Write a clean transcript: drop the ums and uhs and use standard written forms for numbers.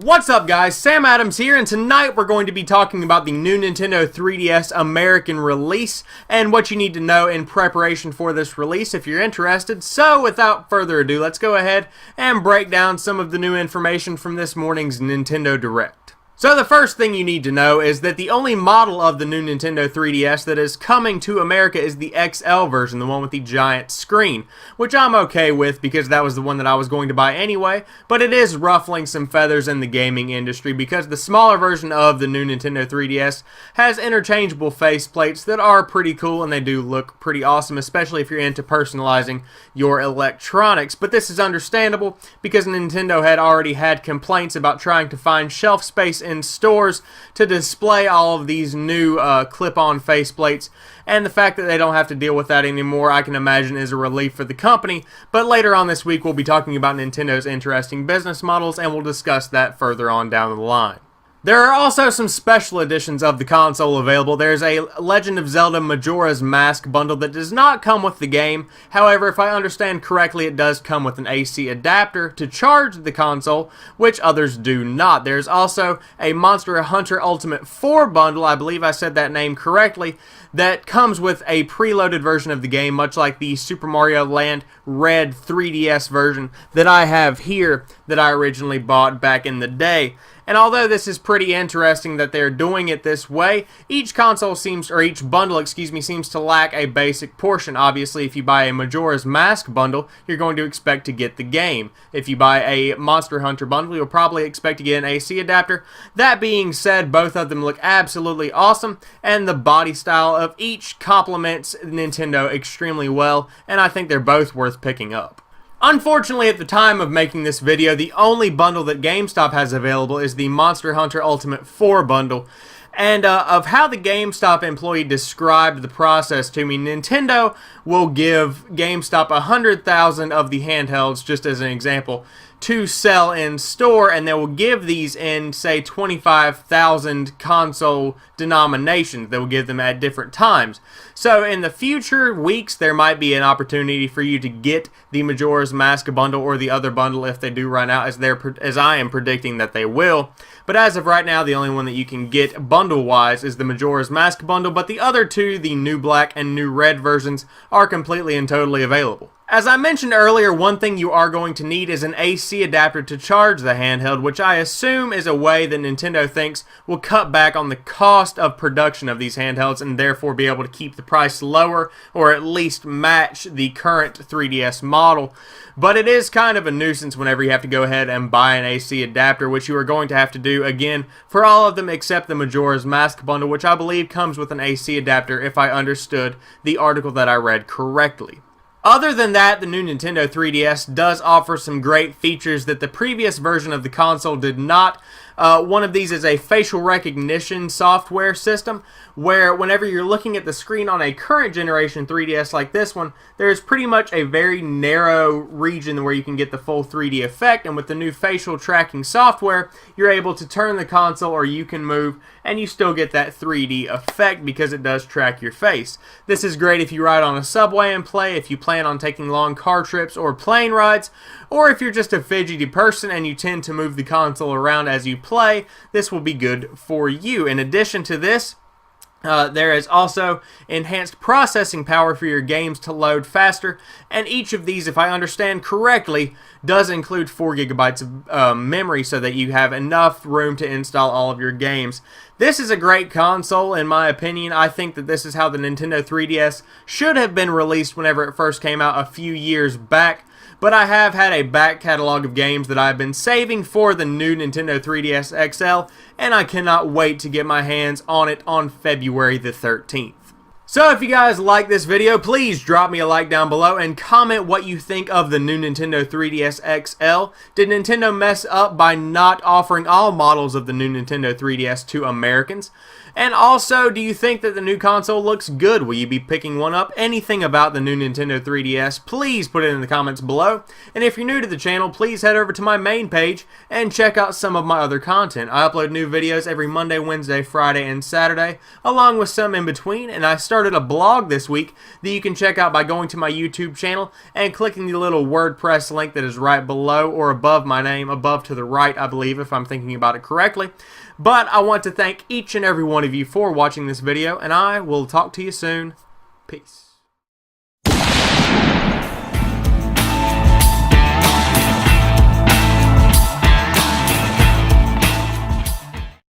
What's up guys, Sam Adams here, and tonight we're going to be talking about the new Nintendo 3DS American release and what you need to know in preparation for this release if you're interested. So without further ado, let's go ahead and break down some of the new information from this morning's Nintendo Direct. So the first thing you need to know is that the only model of the new Nintendo 3DS that is coming to America is the XL version, the one with the giant screen, which I'm okay with because that was the one that I was going to buy anyway, but it is ruffling some feathers in the gaming industry because the smaller version of the new Nintendo 3DS has interchangeable faceplates that are pretty cool and they do look pretty awesome, especially if you're into personalizing your electronics. But this is understandable because Nintendo had already had complaints about trying to find shelf space in stores to display all of these new clip-on faceplates, and the fact that they don't have to deal with that anymore, I can imagine, is a relief for the company. But later on this week, we'll be talking about Nintendo's interesting business models, and we'll discuss that further on down the line. There are also some special editions of the console available. There's a Legend of Zelda Majora's Mask bundle that does not come with the game. However, if I understand correctly, it does come with an AC adapter to charge the console, which others do not. There's also a Monster Hunter Ultimate 4 bundle, I believe I said that name correctly, that comes with a preloaded version of the game, much like the Super Mario Land Red 3DS version that I have here that I originally bought back in the day. And although this is pretty interesting that they're doing it this way, each bundle seems to lack a basic portion. Obviously, if you buy a Majora's Mask bundle, you're going to expect to get the game. If you buy a Monster Hunter bundle, you'll probably expect to get an AC adapter. That being said, both of them look absolutely awesome, and the body style of each complements Nintendo extremely well, and I think they're both worth picking up. Unfortunately, at the time of making this video, the only bundle that GameStop has available is the Monster Hunter Ultimate 4 bundle. And of how the GameStop employee described the process to me, Nintendo will give GameStop 100,000 of the handhelds, just as an example, to sell in store, and they will give these in, say, 25,000 console denominations. They will give them at different times. So in the future weeks, there might be an opportunity for you to get the Majora's Mask bundle or the other bundle if they do run out, as I am predicting that they will. But as of right now, the only one that you can get bundle-wise is the Majora's Mask bundle, but the other two, the New Black and New Red versions, are completely and totally available. As I mentioned earlier, one thing you are going to need is an AC adapter to charge the handheld, which I assume is a way that Nintendo thinks will cut back on the cost of production of these handhelds and therefore be able to keep the price lower or at least match the current 3DS model. But it is kind of a nuisance whenever you have to go ahead and buy an AC adapter, which you are going to have to do again for all of them except the Majora's Mask bundle, which I believe comes with an AC adapter if I understood the article that I read correctly. Other than that, the new Nintendo 3DS does offer some great features that the previous version of the console did not. One of these is a facial recognition software system where whenever you're looking at the screen on a current generation 3DS like this one, there is pretty much a very narrow region where you can get the full 3D effect, and with the new facial tracking software, you're able to turn the console or you can move and you still get that 3D effect because it does track your face. This is great if you ride on a subway and play, if you plan on taking long car trips or plane rides, or if you're just a fidgety person and you tend to move the console around as you play, this will be good for you. In addition to this, there is also enhanced processing power for your games to load faster, and each of these, if I understand correctly, does include 4 gigabytes of memory so that you have enough room to install all of your games. This is a great console, in my opinion. I think that this is how the Nintendo 3DS should have been released whenever it first came out a few years back. But I have had a back catalog of games that I've been saving for the new Nintendo 3DS XL, and I cannot wait to get my hands on it on February the 13th. So if you guys like this video, please drop me a like down below and comment what you think of the new Nintendo 3DS XL. Did Nintendo mess up by not offering all models of the new Nintendo 3DS to Americans? And also, do you think that the new console looks good? Will you be picking one up? Anything about the new Nintendo 3DS, please put it in the comments below. And if you're new to the channel, please head over to my main page and check out some of my other content. I upload new videos every Monday, Wednesday, Friday, and Saturday, along with some in between, and I start started a blog this week that you can check out by going to my YouTube channel and clicking the little WordPress link that is right below or above my name, above to the right, I believe, if I'm thinking about it correctly. But I want to thank each and every one of you for watching this video, and I will talk to you soon. Peace.